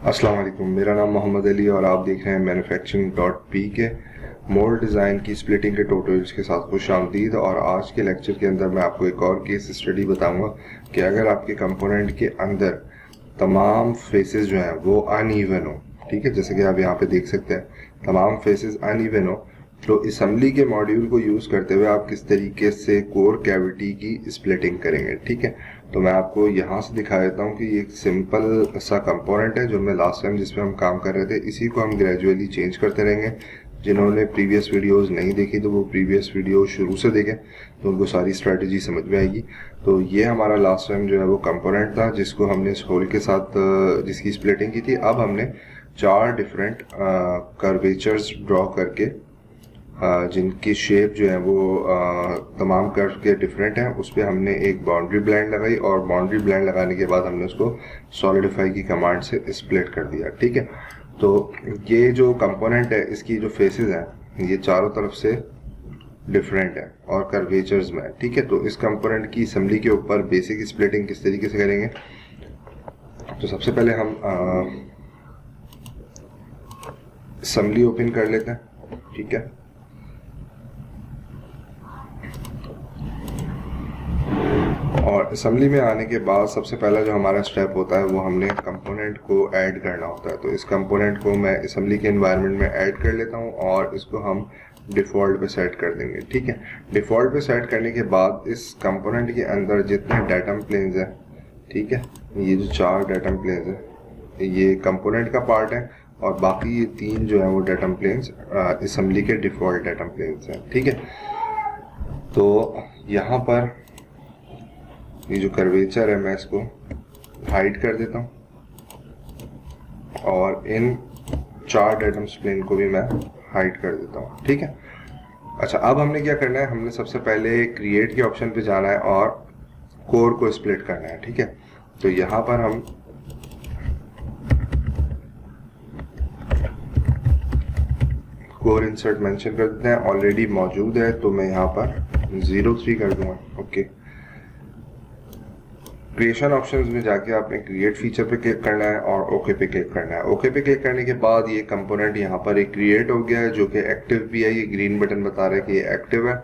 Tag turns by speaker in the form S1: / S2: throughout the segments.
S1: अस्सलाम वालेकुम, मेरा नाम मोहम्मद अली और आप देख रहे हैं मैन्युफैक्चरिंग.पी के मोल्ड डिज़ाइन की स्प्लिटिंग के ट्यूटोरियल्स के साथ खुश आमदीद। और आज के लेक्चर के अंदर मैं आपको एक और केस स्टडी बताऊंगा कि अगर आपके कंपोनेंट के अंदर तमाम फेसेस जो हैं वो अनइवन हो, ठीक है, जैसे कि आप यहाँ पे देख सकते हैं तमाम फेसेस अनइवन हो, तो असम्बली के मॉड्यूल को यूज़ करते हुए आप किस तरीके से कोर कैविटी की स्प्लिटिंग करेंगे। ठीक है, तो मैं आपको यहाँ से दिखा देता हूँ कि एक सिंपल सा कंपोनेंट है जो मैं लास्ट टाइम जिस पे हम काम कर रहे थे, इसी को हम ग्रेजुअली चेंज करते रहेंगे। जिन्होंने प्रीवियस वीडियोस नहीं देखी तो वो प्रीवियस वीडियो शुरू से देखें तो उनको सारी स्ट्रेटजी समझ में आएगी। तो ये हमारा लास्ट टाइम जो है वो कंपोनेंट था जिसको हमने इस होल के साथ जिसकी स्प्लिटिंग की थी। अब हमने 4 डिफरेंट कर्वेचर्स ड्रॉ करके जिनकी शेप जो है वो तमाम कर्व के डिफरेंट हैं, उस पर हमने एक बाउंड्री ब्लेंड लगाई और बाउंड्री ब्लेंड लगाने के बाद हमने उसको सॉलिडिफाई की कमांड से स्प्लिट कर दिया। ठीक है, तो ये जो कंपोनेंट है इसकी जो फेसेस हैं ये चारों तरफ से डिफरेंट है और कर्वेचर्स में है। ठीक है, तो इस कंपोनेंट की असेंबली के ऊपर बेसिक स्प्लिटिंग किस तरीके से करेंगे, तो सबसे पहले हम असेंबली ओपन कर लेते हैं। ठीक है, और असेंबली में आने के बाद सबसे पहला जो हमारा स्टेप होता है वो हमने कंपोनेंट को ऐड करना होता है। तो इस कंपोनेंट को मैं असेंबली के एनवायरनमेंट में ऐड कर लेता हूँ और इसको हम डिफ़ॉल्ट पे सेट कर देंगे। ठीक है, डिफ़ॉल्ट पे सेट करने के बाद इस कंपोनेंट के अंदर जितने डेटम प्लेन्स हैं, ठीक है, ये जो 4 डेटम प्लेन्स हैं ये कंपोनेंट का पार्ट है और बाकी ये 3 जो है वो डेटम प्लेन्स असेंबली के डिफ़ॉल्ट डेटम प्लेन्स हैं। ठीक है, तो यहाँ पर ये जो कर्वेचर है मैं इसको हाइड कर देता हूँ और इन 4 डेटम प्लेन को भी मैं हाइड कर देता हूँ। ठीक है, अच्छा, अब हमने क्या करना है, हमने सबसे पहले क्रिएट के ऑप्शन पे जाना है और कोर को स्प्लिट करना है। ठीक है, तो यहाँ पर हम कोर इंसर्ट मेंशन कर देते हैं, ऑलरेडी मौजूद है तो मैं यहाँ पर 03 कर दूंगा। ओके, क्रिएशन ऑप्शंस में जाके आपने क्रिएट फीचर पे क्लिक करना है और ओके पे क्लिक करना है। ओके पे क्लिक करने के बाद ये कंपोनेंट यहाँ पर एक क्रिएट हो गया है जो कि एक्टिव भी है। ये ग्रीन बटन बता रहा है कि ये एक्टिव है।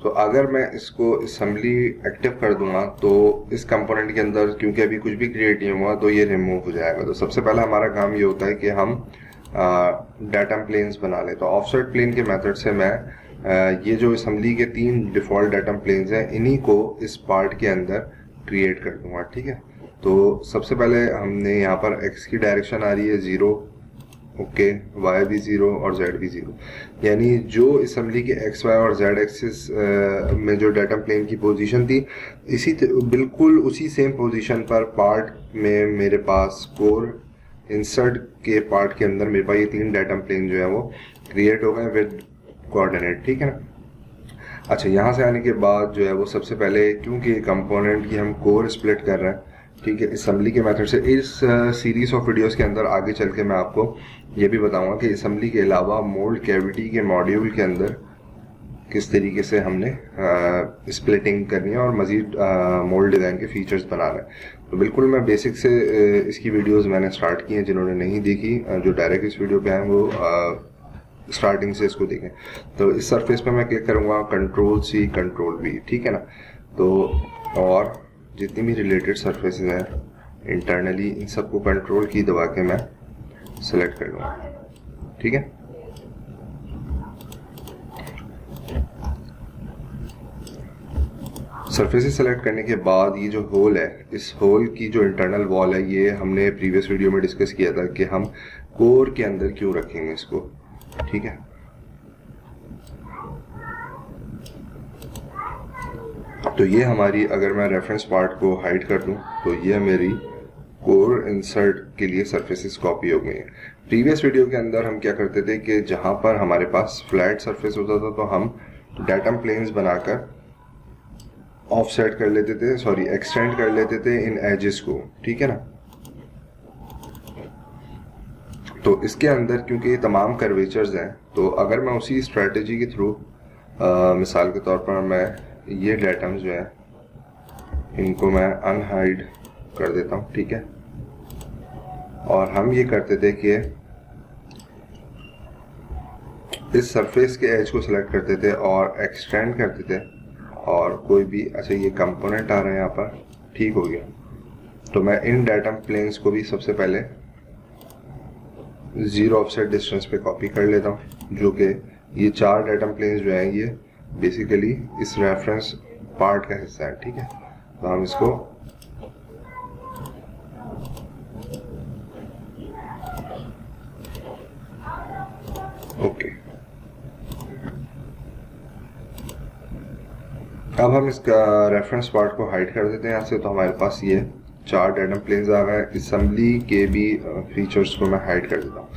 S1: तो अगर मैं इसको असेंबली एक्टिव कर दूंगा तो इस कंपोनेंट के अंदर क्योंकि अभी कुछ भी क्रिएट नहीं हुआ तो ये रिमूव हो जाएगा। तो सबसे पहला हमारा काम ये होता है कि हम डेटम प्लेन्स बना लें। तो ऑफसेट प्लेन के मेथड से मैं ये जो असेंबली के 3 डिफॉल्ट डेटम प्लेन्स हैं इन्हीं को इस पार्ट के अंदर क्रिएट कर दूंगा। ठीक है, तो सबसे पहले हमने यहाँ पर x की डायरेक्शन आ रही है 0, ओके, y भी 0 और z भी 0, यानी जो असेंबली के x, y और z एक्सिस में जो डेटम प्लेन की पोजीशन थी बिल्कुल उसी सेम पोजीशन पर पार्ट में मेरे पास कोर इंसर्ट के पार्ट के अंदर मेरे पास ये 3 डेटम प्लेन जो है वो क्रिएट हो गए विद कोऑर्डिनेट। ठीक है ना, अच्छा, यहाँ से आने के बाद जो है वो सबसे पहले क्योंकि कंपोनेंट की हम कोर स्प्लिट कर रहे हैं, ठीक है, असेंबली के मेथड से, इस सीरीज ऑफ वीडियोस के अंदर आगे चल के मैं आपको ये भी बताऊंगा कि असेंबली के अलावा मोल्ड कैविटी के मॉड्यूल के अंदर किस तरीके से हमने स्प्लिटिंग करनी है और मज़ीद मोल्ड डिज़ाइन के फीचर्स बनाना है। तो बिल्कुल मैं बेसिक से इसकी वीडियोस मैंने स्टार्ट की हैं, जिन्होंने नहीं देखी जो डायरेक्ट इस वीडियो पे आए वो स्टार्टिंग से इसको देखें। तो इस सरफेस पे मैं क्लिक करूँगा Ctrl+C Ctrl+V। ठीक है ना, तो और जितनी भी रिलेटेड सरफेसेस हैं इंटरनली इन सबको कंट्रोल की दबा के मैं सेलेक्ट कर लूँगा। ठीक है, सरफेसेस सेलेक्ट करने के बाद ये जो होल है, इस होल की जो इंटरनल वॉल है ये हमने प्रीवियस वीडियो में डिस्कस किया था कि हम कोर के अंदर क्यों रखेंगे इसको। ठीक है, तो ये हमारी, अगर मैं रेफरेंस पार्ट को हाइड कर दूं तो ये मेरी कोर इंसर्ट के लिए सरफेसेस कॉपी हो गई है। प्रीवियस वीडियो के अंदर हम क्या करते थे कि जहां पर हमारे पास फ्लैट सरफेस होता था तो हम डेटम प्लेन्स बनाकर ऑफसेट कर लेते थे, सॉरी एक्सटेंड कर लेते थे इन एजेस को। ठीक है ना, तो इसके अंदर क्योंकि ये तमाम कर्वेचर्स हैं तो अगर मैं उसी स्ट्रेटजी के थ्रू मिसाल के तौर पर मैं ये डेटम्स जो है इनको मैं अनहाइड कर देता हूँ। ठीक है, और हम ये करते थे कि इस सरफेस के एज को सिलेक्ट करते थे और एक्सटेंड करते थे, और कोई भी, अच्छा ये कंपोनेंट आ रहे हैं यहाँ पर, ठीक हो गया। तो मैं इन डाटम प्लेन्स को भी सबसे पहले 0 ऑफसेट डिस्टेंस पे कॉपी कर लेता हूँ, जो कि ये 4 डाटम प्लेन्स जो हैं ये बेसिकली इस रेफरेंस पार्ट का हिस्सा है, ठीक है। तो हम इसको ओके, अब हम इसका रेफरेंस पार्ट को हाइड कर देते हैं यहाँ से। तो हमारे पास ये 4 डाटम प्लेन्स आ गए। असेंबली के भी फीचर्स को मैं हाइड कर देता हूँ।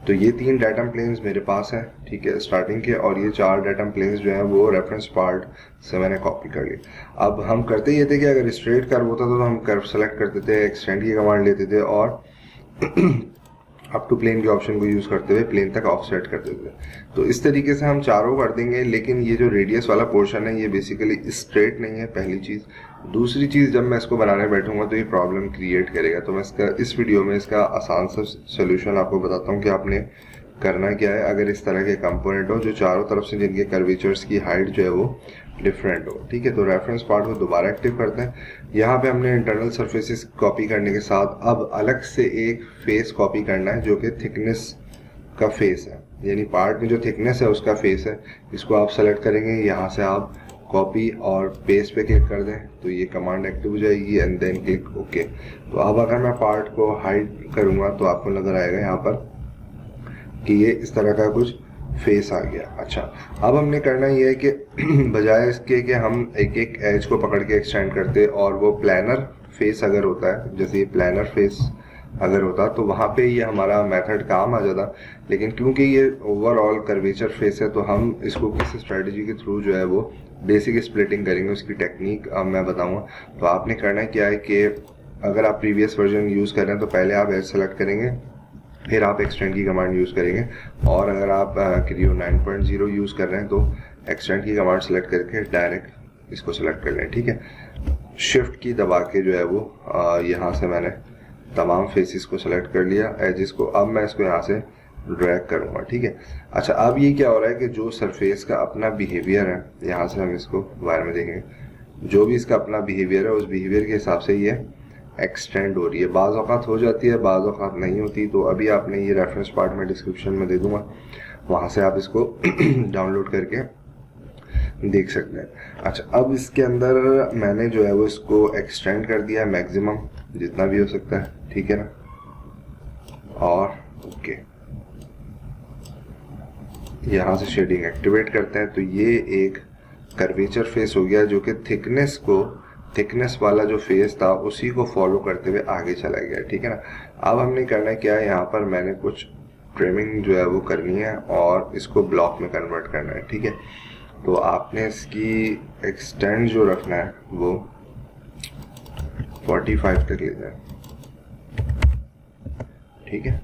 S1: तो ये 3 डाटम प्लेन्स मेरे पास हैं, ठीक है, स्टार्टिंग के, और ये 4 डाटम प्लेन्स जो हैं वो रेफरेंस पार्ट से मैंने कॉपी कर लिए। अब हम करते ये थे कि अगर स्ट्रेट कर्व होता तो हम कर्व सेलेक्ट करते थे, एक्सटेंड की कमांड लेते थे और अप टू प्लेन के ऑप्शन को यूज करते हुए प्लेन तक ऑफसेट कर देते हैं। तो इस तरीके से हम चारों कर देंगे, लेकिन ये जो रेडियस वाला पोर्शन है ये बेसिकली स्ट्रेट नहीं है, पहली चीज। दूसरी चीज, जब मैं इसको बनाने बैठूंगा तो ये प्रॉब्लम क्रिएट करेगा। तो मैं इस वीडियो में इसका आसान सा सोल्यूशन आपको बताता हूँ कि आपने करना क्या है अगर इस तरह के कंपोनेंट हो जो चारों तरफ से जिनके कर्वेचर्स की हाइट जो है वो डिफरेंट हो, ठीक है। तो रेफरेंस पार्ट को दोबारा एक्टिव करते हैं। यहाँ पे हमने इंटरनल सरफेसेस कॉपी करने के साथ अब अलग से एक फेस कॉपी करना है जो कि थिकनेस का फेस है, यानी पार्ट में जो थिकनेस है उसका फेस है। इसको आप सेलेक्ट करेंगे, यहाँ से आप कॉपी और पेस्ट पे क्लिक कर दें तो ये कमांड एक्टिव हो जाएगी एंड देन क्लिक ओके। तो अब अगर मैं पार्ट को हाइड करूँगा तो आपको नजर आएगा यहाँ पर कि ये इस तरह का कुछ फेस आ गया। अच्छा, अब हमने करना ये है कि बजाय इसके कि हम एक एक एज को पकड़ के एक्सटेंड करते और वो प्लानर फेस अगर होता है, जैसे ये प्लानर फेस अगर होता तो वहाँ पे ये हमारा मेथड काम आ जाता, लेकिन क्योंकि ये ओवरऑल कर्वेचर फेस है तो हम इसको किसी स्ट्रेटजी के थ्रू जो है वो बेसिक स्प्लिटिंग करेंगे। उसकी टेक्निक अब मैं बताऊँगा। तो आपने करना क्या है कि अगर आप प्रीवियस वर्जन यूज़ कर रहे हैं तो पहले आप एज सेलेक्ट करेंगे, फिर आप एक्सटेंड की कमांड यूज़ करेंगे, और अगर आप क्रियो 9.0 यूज़ कर रहे हैं तो एक्सटेंड की कमांड सेलेक्ट करके डायरेक्ट इसको सेलेक्ट कर लें, ठीक है। शिफ्ट की दबा के जो है वो यहाँ से मैंने तमाम फेसेस को सेलेक्ट कर लिया, एजेस को। अब मैं इसको यहाँ से ड्रैग करूँगा, ठीक है। अच्छा, अब ये क्या हो रहा है कि जो सरफेस का अपना बिहेवियर है, यहाँ से हम इसको बाहर में देखेंगे, जो भी इसका अपना बिहेवियर है उस बिहेवियर के हिसाब से ये एक्सटेंड हो रही है। बाज़ औक़ात हो जाती है, बाज़ औक़ात नहीं होती। तो अभी आपने ये रेफरेंस पार्ट में डिस्क्रिप्शन में दे दूंगा, वहाँ से आप इसको डाउनलोड करके देख सकते हैं। अच्छा, अब इसके अंदर मैंने जो है वो इसको एक्सटेंड कर दिया है मैक्सिमम जितना भी हो सकता है, ठीक है ना, और ओके। यहाँ से शेडिंग एक्टिवेट करते हैं तो ये एक कर्वेचर फेस हो गया जो कि थिकनेस वाला जो फेस था उसी को फॉलो करते हुए आगे चला गया, ठीक है ना। अब हमने करना क्या है, यहाँ पर मैंने कुछ ट्रिमिंग जो है वो करनी है और इसको ब्लॉक में कन्वर्ट करना है, ठीक है। तो आपने इसकी एक्सटेंड जो रखना है वो 45 तक ले जाए, ठीक है।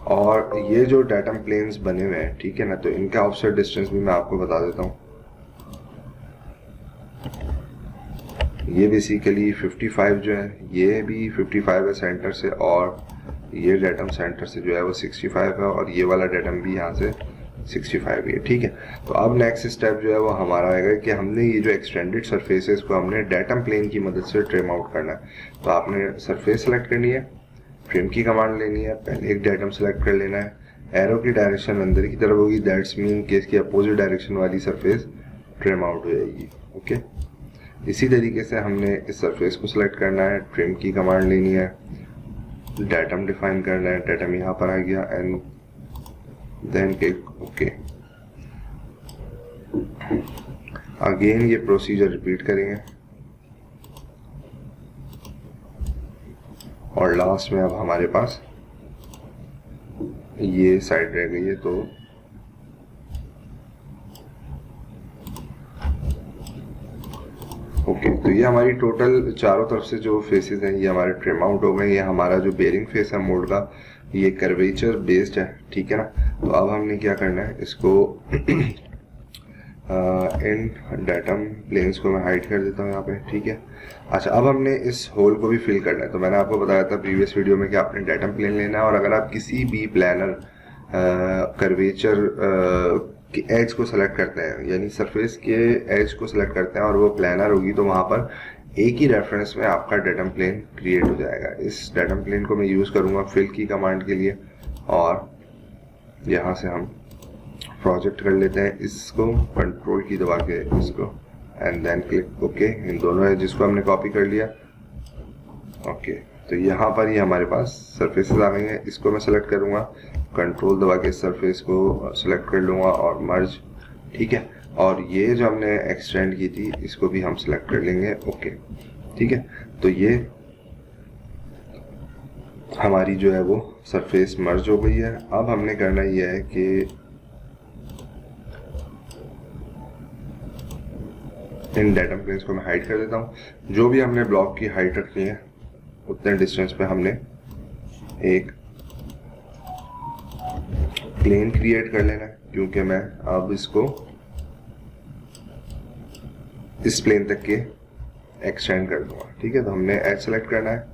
S1: और ये जो डाटम प्लेन्स बने हुए हैं, ठीक है ना, तो इनका ऑफसेट डिस्टेंस भी मैं आपको बता देता हूँ। ये बेसिकली 55 जो है, ये भी 55 है सेंटर से, और ये डाटम सेंटर से जो है वो 65 है, और ये वाला डाटम भी यहाँ से 65 है, ठीक है। तो अब नेक्स्ट स्टेप जो है वो हमारा आएगा कि हमने ये जो एक्सटेंडेड सरफेस है इसको हमने डाटम प्लेन की मदद से ट्रिम आउट करना है। तो आपने सरफेस सेलेक्ट करनी है, ट्रिम की कमांड लेनी है, पहले एक डाटम सेलेक्ट कर लेना है, एरो की डायरेक्शन अंदर की तरफ होगी, दैट्स मीन कि इसकी अपोजिट डायरेक्शन वाली सरफेस ट्रिम आउट हो जाएगी, ओके। इसी तरीके से हमने इस सरफेस को सिलेक्ट करना है, ट्रिम की कमांड लेनी है, डाटम डिफाइन करना है, डाटम यहाँ पर आ गया and then click okay. Again ये प्रोसीजर रिपीट करेंगे और लास्ट में अब हमारे पास ये साइड रह गई है। तो ओके, तो ये हमारी टोटल चारों तरफ से जो फेसेस हैं ये हमारे ट्रिम आउट हो गए। ये हमारा जो बेरिंग फेस है मोड का, ये कर्वेचर बेस्ड है, ठीक है ना। तो अब हमने क्या करना है, इसको इन डेटम प्लेन्स को मैं हाइड कर देता हूँ यहाँ पे, ठीक है। अच्छा, अब हमने इस होल को भी फिल करना है। तो मैंने आपको बताया था प्रीवियस वीडियो में कि आपने डेटम प्लेन लेना है, और अगर आप किसी भी प्लानर कर्वेचर के एज को सेलेक्ट करते हैं, यानी सरफेस के एज को सेलेक्ट करते हैं और वो प्लानर होगी, तो वहाँ पर एक ही रेफरेंस में आपका डेटम प्लेन क्रिएट हो जाएगा। इस डेटम प्लेन को मैं यूज़ करूँगा फिल की कमांड के लिए, और यहाँ से हम प्रोजेक्ट कर लेते हैं इसको, कंट्रोल की दबा के इसको, एंड देन क्लिक ओके। इन दोनों है जिसको हमने कॉपी कर लिया, ओके। तो यहाँ पर ये हमारे पास सरफेसेस आ गई हैं। इसको मैं सेलेक्ट करूँगा, कंट्रोल दबा के सरफेस को सेलेक्ट कर लूँगा और मर्ज, ठीक है। और ये जो हमने एक्सटेंड की थी इसको भी हम सेलेक्ट कर लेंगे, ओके, ठीक है। तो ये हमारी जो है वो सरफेस मर्ज हो गई है। अब हमने करना ये है कि इन डेटम प्लेन्स को मैं हाइड कर देता हूँ। जो भी हमने ब्लॉक की हाइट रखी है उतने डिस्टेंस पे हमने एक प्लेन क्रिएट कर लेना है, क्योंकि मैं अब इसको इस प्लेन तक के एक्सटेंड कर दूंगा, ठीक है। तो हमने एज सेलेक्ट करना है,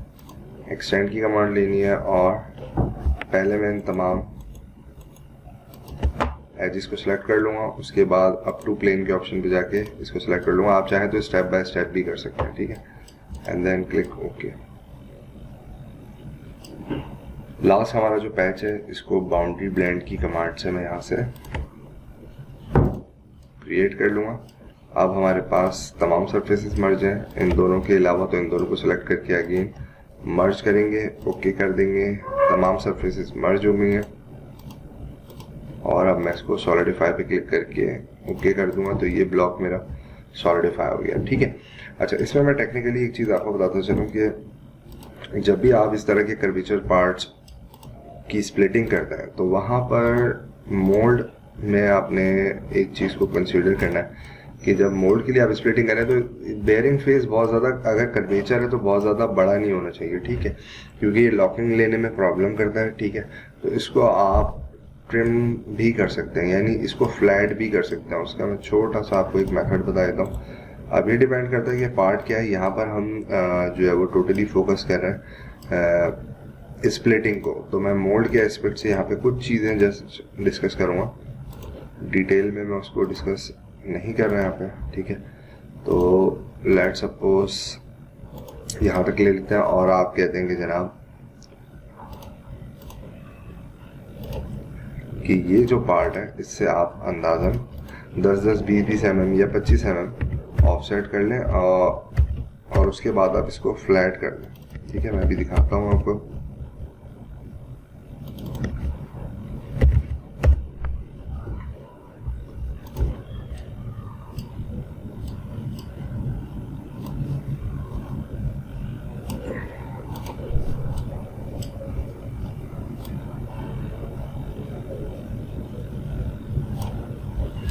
S1: एक्सटेंड की कमांड लेनी है, और पहले मैं इन तमाम एजिस को सिलेक्ट कर लूँगा। उसके बाद अप टू प्लेन के ऑप्शन पे जाके इसको सिलेक्ट कर लूँगा। आप चाहें तो स्टेप बाय स्टेप भी कर सकते हैं, ठीक है। And then click okay. Last हमारा जो पैच है इसको बाउंड्री ब्लेंड की कमांड से मैं यहाँ से क्रिएट कर लूँगा। अब हमारे पास तमाम सरफेसेस मर्ज हैं, इन दोनों के अलावा, तो इन दोनों को सिलेक्ट करके अगेन मर्ज करेंगे, ओके कर देंगे। तमाम सरफेसेस मर्ज हो गई हैं, और अब मैं इसको सॉलिडिफाई पे क्लिक करके ओके कर दूंगा, तो ये ब्लॉक मेरा सॉलिडिफाई हो गया, ठीक है। अच्छा, इसमें मैं टेक्निकली एक चीज़ आपको बताता चलूँ कि जब भी आप इस तरह के कर्वेचर पार्ट्स की स्प्लिटिंग करते हैं, तो वहाँ पर मोल्ड में आपने एक चीज़ को कंसीडर करना है कि जब मोल्ड के लिए आप स्प्लिटिंग करें तो बेयरिंग फेस बहुत ज़्यादा, अगर कर्वेचर है तो बहुत ज़्यादा बड़ा नहीं होना चाहिए, ठीक है, क्योंकि ये लॉकिंग लेने में प्रॉब्लम करता है, ठीक है। तो इसको आप ट्रिम भी कर सकते हैं, यानी इसको फ्लैट भी कर सकते हैं। उसका मैं छोटा सा आपको एक मेथड बता देता हूँ। अब ये डिपेंड करता है कि पार्ट क्या है। यहाँ पर हम जो है वो टोटली फोकस कर रहे हैं स्प्लिटिंग को, तो मैं मोल्ड के एस्पेक्ट से यहाँ पे कुछ चीज़ें जस्ट डिस्कस करूँगा। डिटेल में मैं उसको डिस्कस नहीं कर रहा यहाँ पे, ठीक है। तो लेट्स सपोज यहाँ तक ले लेते हैं, और आप कहते हैं कि जनाब कि ये जो पार्ट है इससे आप अंदाज़न 10-10, 20-20 mm या 25 mm ऑफसेट कर लें, और उसके बाद आप इसको फ्लैट कर लें, ठीक है। मैं भी दिखाता हूँ आपको।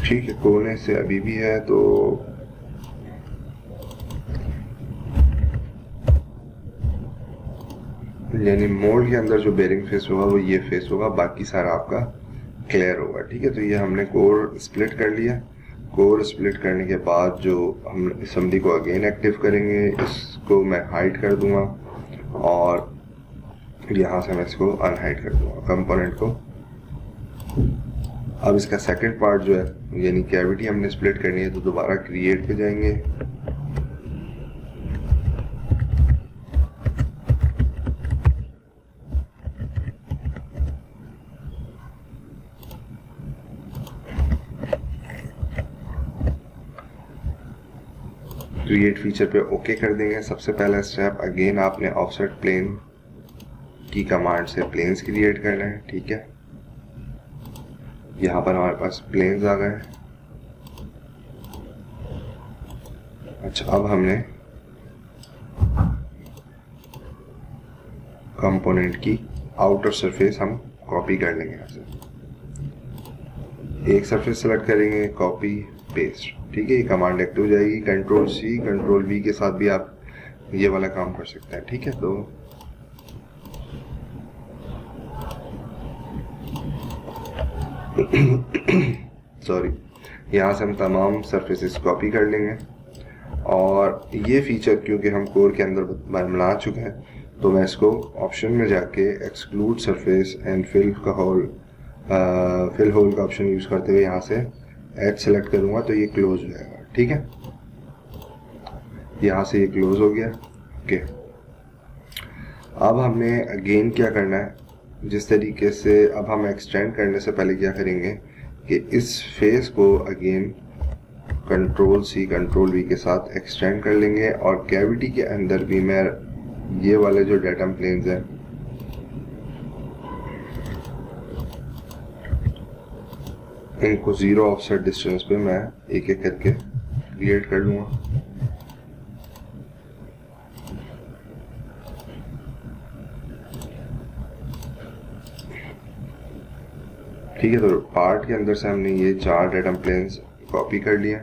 S1: ठीक है, कोने से अभी भी है, तो यानी मोल्ड के अंदर जो बेरिंग फेस होगा वो ये फेस होगा, बाकी सारा आपका क्लियर होगा, ठीक है। तो ये हमने कोर स्प्लिट कर लिया। कोर स्प्लिट करने के बाद जो हम असेंबली को अगेन एक्टिव करेंगे, इसको मैं हाइड कर दूंगा, और यहाँ से मैं इसको अनहाइड कर दूंगा कंपोनेंट को। अब इसका सेकंड पार्ट जो है, यानी कैविटी हमने स्प्लिट करनी है, तो दोबारा क्रिएट पे जाएंगे, क्रिएट फीचर पे ओके कर देंगे। सबसे पहला स्टेप, अगेन आपने ऑफसेट प्लेन की कमांड से प्लेन्स क्रिएट करना है, ठीक है। यहाँ पर हमारे पास प्लेन्स आ गए। अच्छा, अब हमने कंपोनेंट की आउटर सरफेस हम कॉपी कर लेंगे। यहाँ से एक सरफेस सेलेक्ट करेंगे, कॉपी पेस्ट, ठीक है। ये कमांड एक्टिव हो जाएगी। कंट्रोल सी कंट्रोल वी के साथ भी आप ये वाला काम कर सकते हैं, ठीक है। तो सॉरी, यहाँ से हम तमाम सरफेसेस कॉपी कर लेंगे और ये फीचर क्योंकि हम कोर के अंदर बना चुके हैं तो मैं इसको ऑप्शन में जाके exclude surface and fill hole का ऑप्शन यूज़ करते हुए यहाँ से एज सेलेक्ट करूँगा तो ये क्लोज हो जाएगा। ठीक है, यहाँ से ये क्लोज हो गया। ओके, अब हमने अगेन क्या करना है, जिस तरीके से अब हम एक्सटेंड करने से पहले क्या करेंगे कि इस फेस को again control C control V के साथ एक्सटेंड कर लेंगे और कैविटी के अंदर भी मैं ये वाले जो डेटम प्लेन्स हैं इनको जीरो ऑफसेट डिस्टेंस पे मैं एक एक करके क्रिएट कर लूँगा। ठीक है, तो पार्ट के अंदर से हमने ये 4 डेटम प्लेन्स कॉपी कर लिए।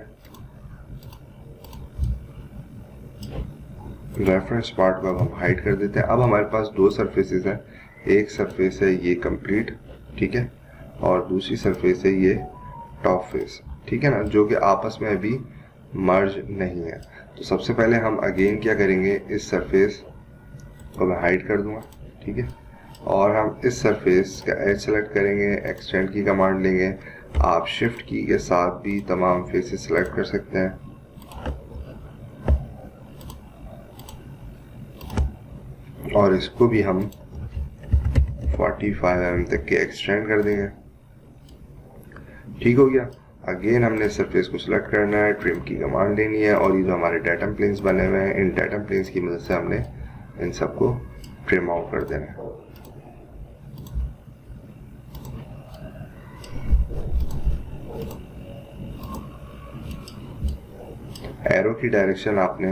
S1: रेफरेंस पार्ट को अब हम हाइड कर देते हैं। अब हमारे पास 2 सरफेसेस हैं, एक सरफेस है ये कंप्लीट, ठीक है, और दूसरी सरफेस है ये टॉप फेस, ठीक है ना, जो कि आपस में अभी मर्ज नहीं है। तो सबसे पहले हम अगेन क्या करेंगे, इस सरफेस को मैं हाइड कर दूंगा। ठीक है, और हम इस सरफेस का एज सेलेक्ट करेंगे, एक्सटेंड की कमांड लेंगे। आप शिफ्ट की के साथ भी तमाम फेसेस सेलेक्ट कर सकते हैं। और इसको भी हम 45 mm तक के एक्सटेंड कर देंगे। ठीक हो गया। अगेन हमने सरफेस को सिलेक्ट करना है, ट्रिम की कमांड लेनी है और ये जो हमारे डेटम प्लेन्स बने हुए हैं इन डेटम प्लेन्स की मदद से हमने इन सबको ट्रिम आउट कर देना है। एरो की डायरेक्शन आपने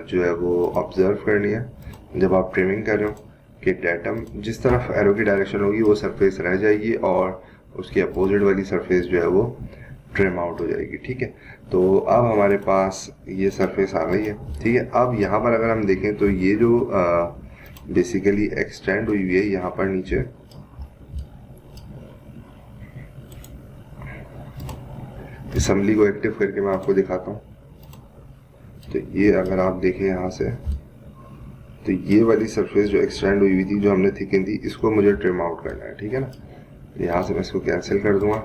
S1: जो है वो ऑब्जर्व करनी है जब आप ट्रिमिंग कर रहे हो कि डेटम जिस तरफ एरो की डायरेक्शन होगी वो सरफेस रह जाएगी और उसकी अपोजिट वाली सरफेस जो है वो ट्रिम आउट हो जाएगी। ठीक है, तो अब हमारे पास ये सरफेस आ गई है। ठीक है, अब यहाँ पर अगर हम देखें तो ये जो बेसिकली एक्सटेंड हुई है यहाँ पर नीचे, असेंबली को एक्टिव करके मैं आपको दिखाता हूँ। तो ये अगर आप देखें यहाँ से तो ये वाली सरफेस जो एक्सटेंड हुई थी जो हमने थिकन थी इसको मुझे ट्रिम आउट करना है। ठीक है ना, यहाँ से मैं इसको कैंसिल कर दूंगा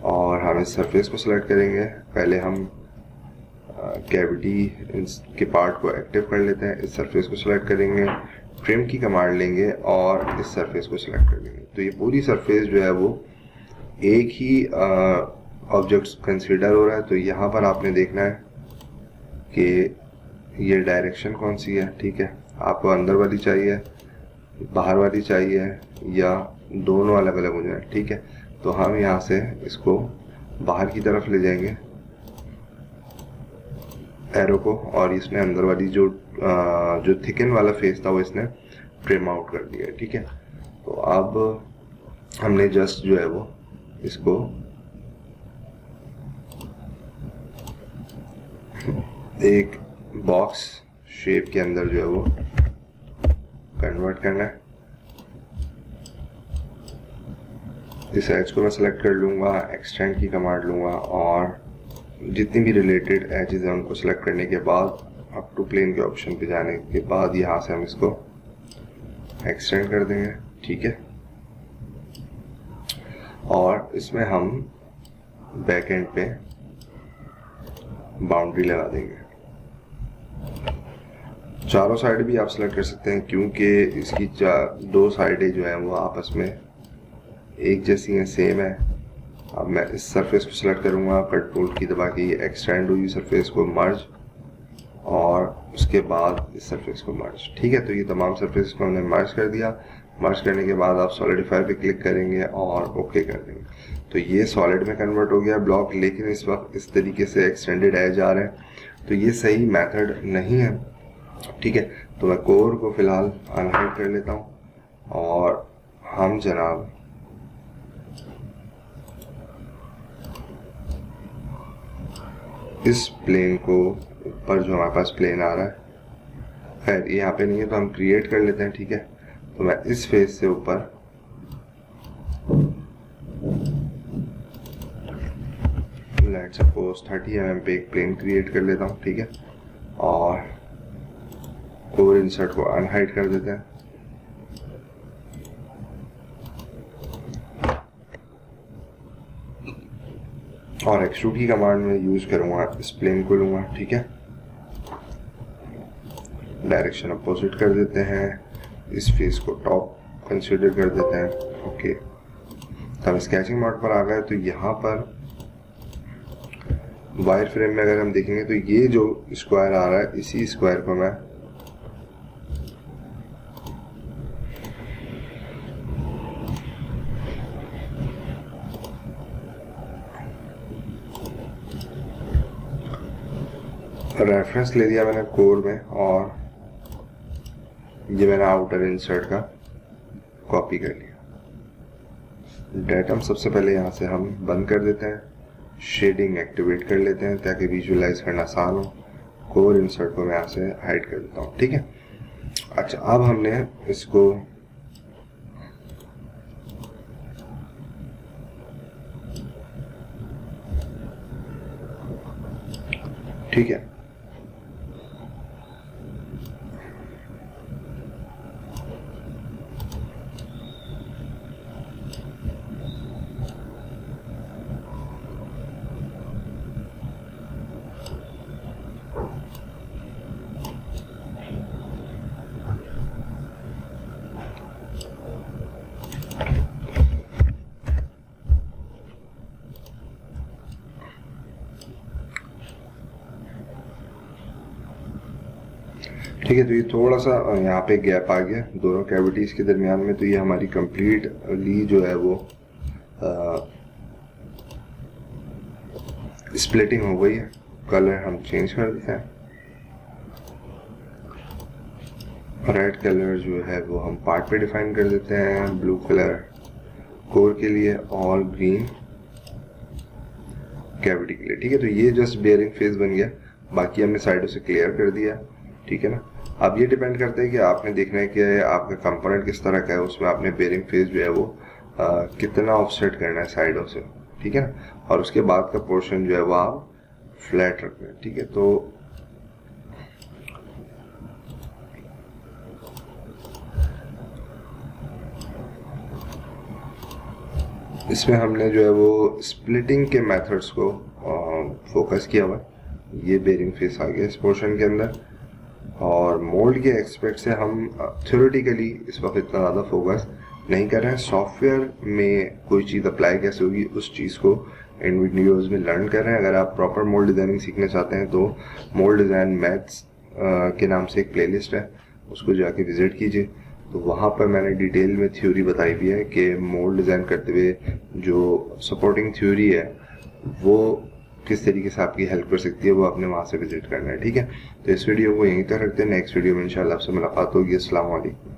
S1: और हम इस सरफेस को सिलेक्ट करेंगे। पहले हम कैविटी के पार्ट को एक्टिव कर लेते हैं। इस सरफेस को सिलेक्ट करेंगे, ट्रिम की कमांड लेंगे और इस सरफेस को सिलेक्ट कर लेंगे। तो ये पूरी सरफेस जो है वो एक ही ऑब्जेक्ट कंसीडर हो रहा है। तो यहाँ पर आपने देखना है कि ये डायरेक्शन कौन सी है। ठीक है, आपको अंदर वाली चाहिए, बाहर वाली चाहिए या दोनों अलग अलग हो जाए। ठीक है, तो हम यहाँ से इसको बाहर की तरफ ले जाएंगे एरो को और इसने अंदर वाली जो थिकन वाला फेस था वो इसने ट्रिम आउट कर दिया। ठीक है, तो अब हमने जस्ट जो है वो इसको एक बॉक्स शेप के अंदर जो है वो कन्वर्ट करना है। इस एज को मैं सेलेक्ट कर लूँगा, एक्सटेंड की कमांड लूँगा और जितनी भी रिलेटेड एजेस हैं उनको सेलेक्ट करने के बाद अप टू प्लेन के ऑप्शन पे जाने के बाद यहाँ से हम इसको एक्सटेंड कर देंगे। ठीक है, और इसमें हम बैक एंड पे बाउंड्री लगा देंगे। चारों साइड भी आप सेलेक्ट कर सकते हैं क्योंकि इसकी 2 साइडें जो हैं वो आपस में एक जैसी हैं, सेम है। अब मैं इस सरफेस को सिलेक्ट करूँगा, कंट्रोल की दबा के एक्सटेंड हुई सरफेस को मर्ज और उसके बाद इस सरफेस को मर्ज। ठीक है, तो ये तमाम सरफेस को हमने मर्ज कर दिया। मर्ज करने के बाद आप सॉलिडिफाई पे क्लिक करेंगे और ओके कर देंगे। तो ये सॉलिड में कन्वर्ट हो गया ब्लॉक, लेकिन इस वक्त इस तरीके से एक्सटेंडेड एज आ रहे हैं तो ये सही मेथड नहीं है। ठीक है, तो मैं कोर को फिलहाल अनहाइड कर लेता हूँ और हम जनाब इस प्लेन को ऊपर जो हमारे पास प्लेन आ रहा है, खैर यहाँ पे नहीं है तो हम क्रिएट कर लेते हैं। ठीक है, तो मैं इस फेस से ऊपर लेट्स सपोज 30 mm पे एक प्लेन क्रिएट कर लेता हूँ, ठीक है, और कोर इंसर्ट को अनहाइड कर देते हैं। और एक्सट्रूड की कमांड में यूज करूंगा, इस प्लेन को लूंगा, ठीक है, डायरेक्शन अपोजिट कर देते हैं, इस फेस को टॉप कंसीडर कर देते हैं, ओके। तब स्केचिंग मोड पर आ गए तो यहाँ पर वायर फ्रेम में अगर हम देखेंगे तो ये जो स्क्वायर आ रहा है, इसी स्क्वायर को मैं रेफरेंस ले लिया मैंने कोर में, और ये मैंने आउटर इंसर्ट का कॉपी कर लिया। डेटम सबसे पहले यहाँ से हम बंद कर देते हैं, शेडिंग एक्टिवेट कर लेते हैं ताकि विजुअलाइज करना आसान हो। कोर इंसर्ट को मैं यहाँ से हाइड कर देता हूँ, ठीक है। अच्छा, अब हमने इसको ठीक है, ठीक है। तो ये थोड़ा सा यहाँ पे गैप आ गया दोनों कैविटीज के दरमियान में, तो ये हमारी कंप्लीटली जो है वो स्प्लिटिंग हो गई है। कलर हम चेंज कर देते हैं, रेड कलर जो है वो हम पार्ट पे डिफाइन कर देते हैं, ब्लू कलर कोर के लिए और ग्रीन कैविटी के लिए, ठीक है। तो ये जस्ट बेयरिंग फेस बन गया, बाकी हमने साइडों से क्लियर कर दिया, ठीक है ना। अब ये डिपेंड करता है कि आपने देखना है कि आपका कंपोनेंट किस तरह का है, उसमें आपने बेयरिंग फेस जो है वो कितना ऑफसेट करना है साइडों से, ठीक है ना। और उसके बाद का पोर्शन जो है वो आप फ्लैट रखना है, ठीक है। तो इसमें हमने जो है वो स्प्लिटिंग के मेथड्स को फोकस किया हुआ है। ये बेयरिंग फेस आ गया इस पोर्शन के अंदर, और मोल्ड के एक्सपेक्ट से हम थ्योरेटिकली इस वक्त इतना ज़्यादा फोकस नहीं कर रहे हैं। सॉफ्टवेयर में कोई चीज़ अप्लाई कैसे होगी उस चीज़ को इन वीडियोज़ में लर्न कर रहे हैं। अगर आप प्रॉपर मोल्ड डिज़ाइनिंग सीखना चाहते हैं तो मोल्ड डिज़ाइन मैथ्स के नाम से एक प्लेलिस्ट है, उसको जाके विजिट कीजिए। तो वहाँ पर मैंने डिटेल में थ्योरी बताई हुई है कि मोल्ड डिज़ाइन करते हुए जो सपोर्टिंग थ्योरी है वो किस तरीके से आपकी हेल्प कर सकती है, वो आपने वहाँ से विजिट करना है, ठीक है। तो इस वीडियो को यहीं तक रखते हैं, नेक्स्ट वीडियो में इंशाल्लाह आपसे मुलाकात होगी। अस्सलाम वालेकुम।